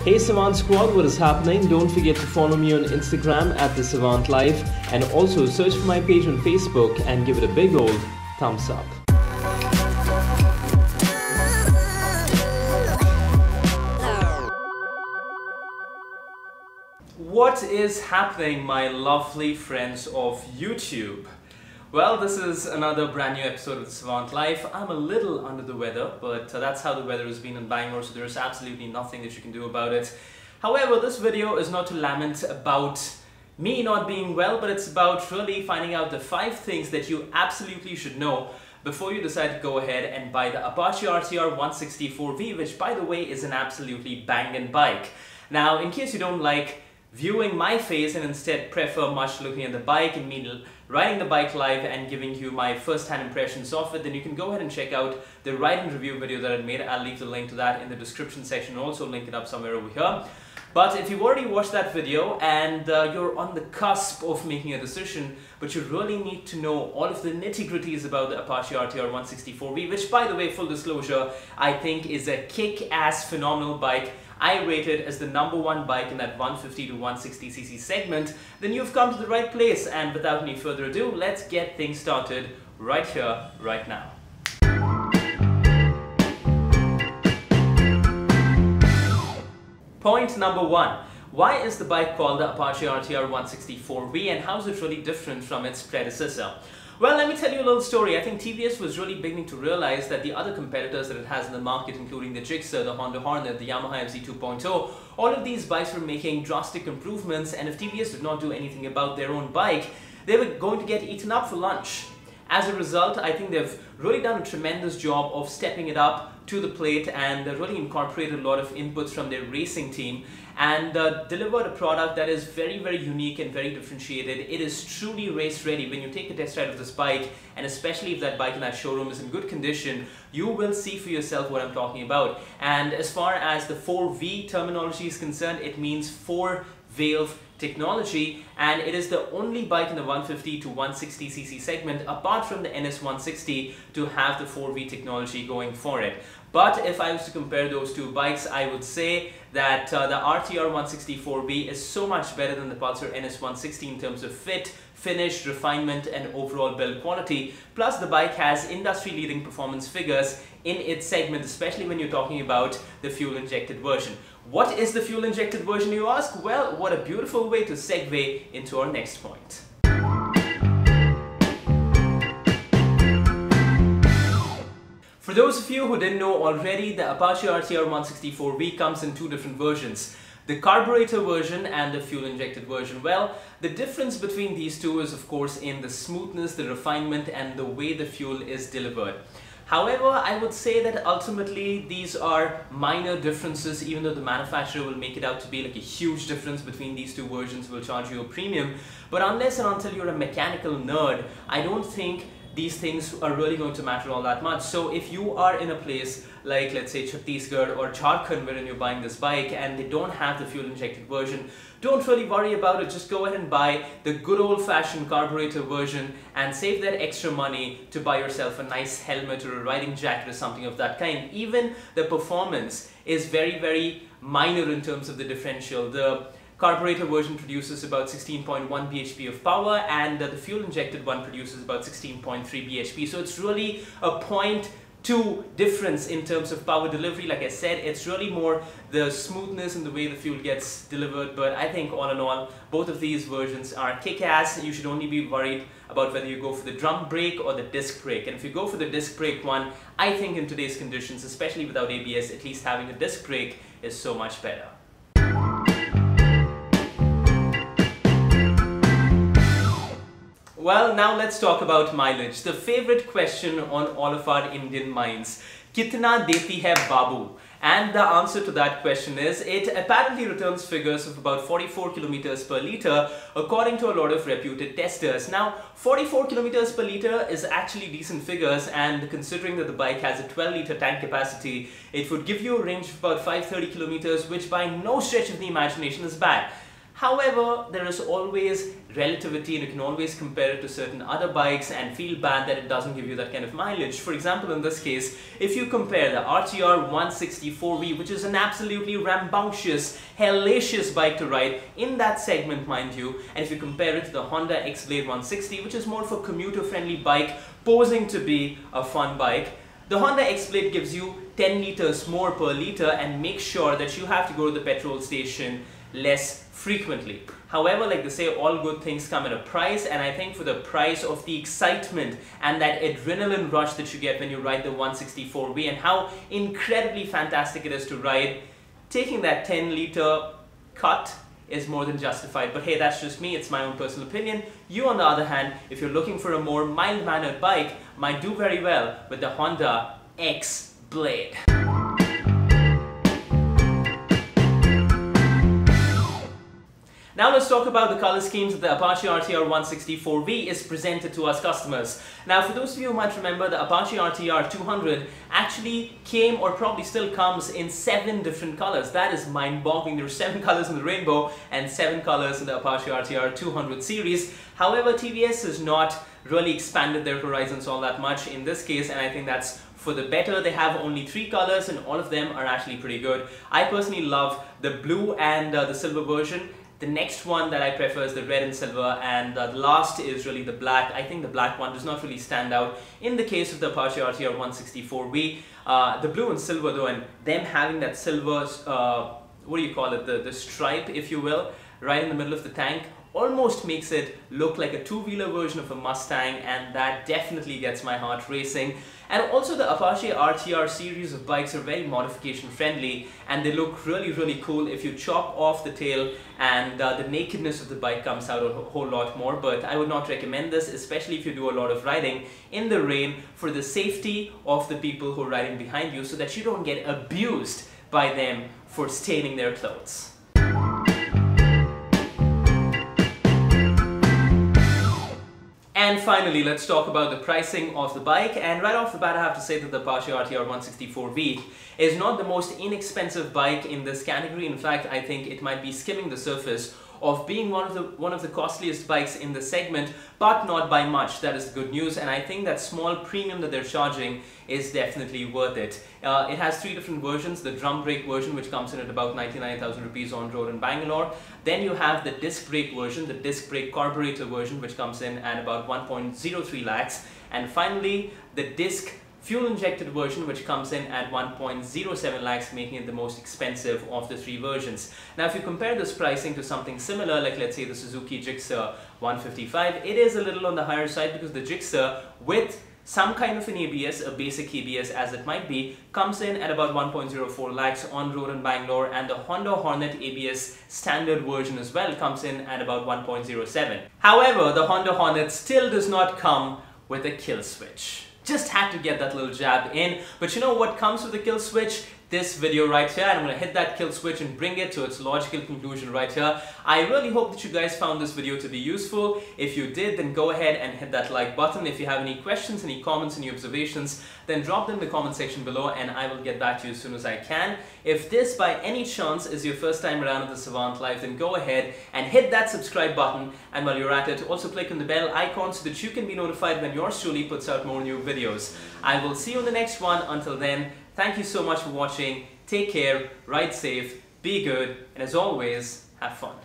Hey Savant Squad, what is happening? Don't forget to follow me on Instagram at The Savant Life, and also search for my page on Facebook and give it a big old thumbs up. What is happening, my lovely friends of YouTube? Well, this is another brand new episode of The Savant Life. I'm a little under the weather, but that's how the weather has been in Bangalore, so there's absolutely nothing that you can do about it. However, this video is not to lament about me not being well, but it's about really finding out the 5 things that you absolutely should know before you decide to go ahead and buy the Apache RTR 164V, which by the way is an absolutely banging bike. Now, in case you don't like viewing my face and instead prefer much looking at the bike and me riding the bike live and giving you my first-hand impressions of it, then you can go ahead and check out the ride and review video that I made. I'll leave the link to that in the description section, also link it up somewhere over here. But if you've already watched that video and you're on the cusp of making a decision, but you really need to know all of the nitty-gritties about the Apache RTR 164V, which by the way, full disclosure, I think is a kick-ass phenomenal bike. I rate it as the #1 bike in that 150 to 160cc segment, then you've come to the right place. And without any further ado, let's get things started right here, right now. Point number 1. Why is the bike called the Apache RTR 164V and how is it really different from its predecessor? Well, let me tell you a little story. I think TVS was really beginning to realize that the other competitors that it has in the market, including the Gixxer, the Honda Hornet, the Yamaha FZ 2.0, all of these bikes were making drastic improvements, and if TVS did not do anything about their own bike, they were going to get eaten up for lunch. As a result, I think they've really done a tremendous job of stepping it up to the plate and really incorporated a lot of inputs from their racing team and delivered a product that is very, very unique and very differentiated. It is truly race ready. When you take a test ride of this bike, and especially if that bike in that showroom is in good condition, you will see for yourself what I'm talking about. And as far as the 4V terminology is concerned, it means 4-valve technology, and it is the only bike in the 150 to 160cc segment apart from the NS 160 to have the 4V technology going for it. But if I was to compare those two bikes, I would say that the RTR 164V is so much better than the Pulsar NS 160 in terms of fit, finish, refinement and overall build quality. Plus the bike has industry-leading performance figures in its segment, especially when you're talking about the fuel-injected version. What is the fuel-injected version, you ask? Well, what a beautiful way to segue into our next point. For those of you who didn't know already, the Apache RTR 164V comes in 2 different versions. The carburetor version and the fuel-injected version. Well, the difference between these two is of course in the smoothness, the refinement and the way the fuel is delivered. However, I would say that ultimately these are minor differences, even though the manufacturer will make it out to be like a huge difference between these two versions, will charge you a premium. But unless and until you're a mechanical nerd, I don't think these things are really going to matter all that much. So if you are in a place like, let's say, Chhattisgarh or Jharkhand wherein you're buying this bike and they don't have the fuel injected version, don't really worry about it. Just go ahead and buy the good old-fashioned carburetor version and save that extra money to buy yourself a nice helmet or a riding jacket or something of that kind. Even the performance is very, very minor in terms of the differential. The carburetor version produces about 16.1 bhp of power and the fuel injected one produces about 16.3 bhp. So it's really a 0.2 difference in terms of power delivery. Like I said, it's really more the smoothness and the way the fuel gets delivered. But I think all in all, both of these versions are kick-ass. You should only be worried about whether you go for the drum brake or the disc brake. And if you go for the disc brake one, I think in today's conditions, especially without ABS, at least having a disc brake is so much better. Well, now let's talk about mileage. The favorite question on all of our Indian minds. Kitna deti hai babu? And the answer to that question is, it apparently returns figures of about 44 kilometers per liter according to a lot of reputed testers. Now, 44 kilometers per liter is actually decent figures, and considering that the bike has a 12-liter tank capacity, it would give you a range of about 530 kilometers, which by no stretch of the imagination is bad. However, there is always relativity and you can always compare it to certain other bikes and feel bad that it doesn't give you that kind of mileage. For example, in this case, if you compare the RTR 164V, which is an absolutely rambunctious, hellacious bike to ride in that segment, mind you, and if you compare it to the Honda X-Blade 160, which is more of a commuter-friendly bike, posing to be a fun bike, the Honda X-Blade gives you 10 liters more per liter and makes sure that you have to go to the petrol station less frequently. However, like they say, all good things come at a price, and I think for the price of the excitement and that adrenaline rush that you get when you ride the 164V and how incredibly fantastic it is to ride, taking that 10-liter cut is more than justified. But hey, that's just me, it's my own personal opinion. You, on the other hand, if you're looking for a more mild-mannered bike, might do very well with the Honda X-Blade. Now let's talk about the color schemes that the Apache RTR 164V is presented to us customers. Now, for those of you who might remember, the Apache RTR 200 actually came, or probably still comes, in 7 different colors. That is mind-boggling. There are 7 colors in the rainbow and 7 colors in the Apache RTR 200 series. However, TVS has not really expanded their horizons all that much in this case, and I think that's for the better. They have only 3 colors and all of them are actually pretty good. I personally love the blue and the silver version. The next one that I prefer is the red and silver, and the last is really the black. I think the black one does not really stand out in the case of the Apache RTR 164V. The blue and silver though, and them having that silver, what do you call it, the stripe, if you will, right in the middle of the tank, almost makes it look like a two-wheeler version of a Mustang, and that definitely gets my heart racing. And also the Apache RTR series of bikes are very modification friendly, and they look really cool if you chop off the tail, and the nakedness of the bike comes out a whole lot more. But I would not recommend this, especially if you do a lot of riding in the rain, for the safety of the people who are riding behind you, so that you don't get abused by them for staining their clothes. And finally, let's talk about the pricing of the bike. And right off the bat, I have to say that the Apache RTR 164V is not the most inexpensive bike in this category. In fact, I think it might be skimming the surface of being one of the costliest bikes in the segment, but not by much. That is the good news, and I think that small premium that they're charging is definitely worth it. It has 3 different versions: the drum brake version, which comes in at about 99,000 rupees on road in Bangalore. Then you have the disc brake version, the disc brake carburetor version, which comes in at about 1.03 lakhs. And finally, the disc fuel-injected version, which comes in at 1.07 lakhs, making it the most expensive of the 3 versions. Now, if you compare this pricing to something similar, like let's say the Suzuki Gixxer 155, it is a little on the higher side, because the Gixxer, with some kind of an ABS, a basic ABS as it might be, comes in at about 1.04 lakhs on road in Bangalore, and the Honda Hornet ABS standard version as well comes in at about 1.07. However, the Honda Hornet still does not come with a kill switch. Just had to get that little jab in. But you know what comes with a kill switch? This video right here, and I'm going to hit that kill switch and bring it to its logical conclusion right here. I really hope that you guys found this video to be useful. If you did, then go ahead and hit that like button. If you have any questions, any comments, any observations, then drop them in the comment section below and I will get back to you as soon as I can. If this by any chance is your first time around at the Savant Life, then go ahead and hit that subscribe button, and while you're at it, also click on the bell icon so that you can be notified when yours truly puts out more new videos. I will see you in the next one. Until then, thank you so much for watching. Take care, ride safe, be good, and as always, have fun.